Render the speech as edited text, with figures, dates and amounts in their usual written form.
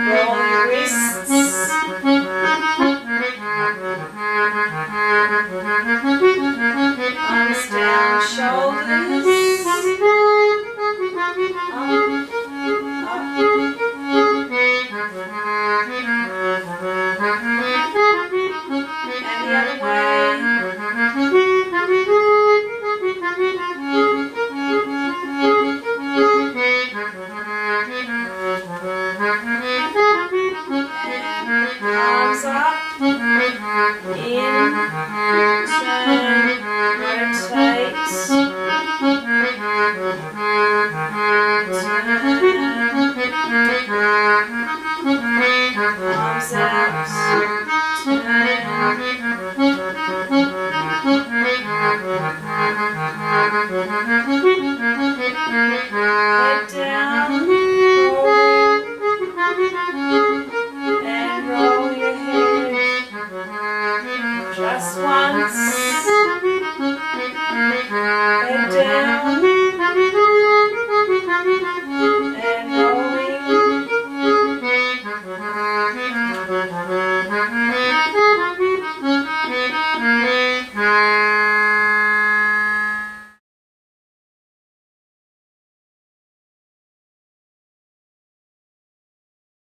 roll your wrists. Arms down, shoulders. And the other way. Arms up, in, turn, rotate, arms out, head down, and roll your head just once, head down, and rolling.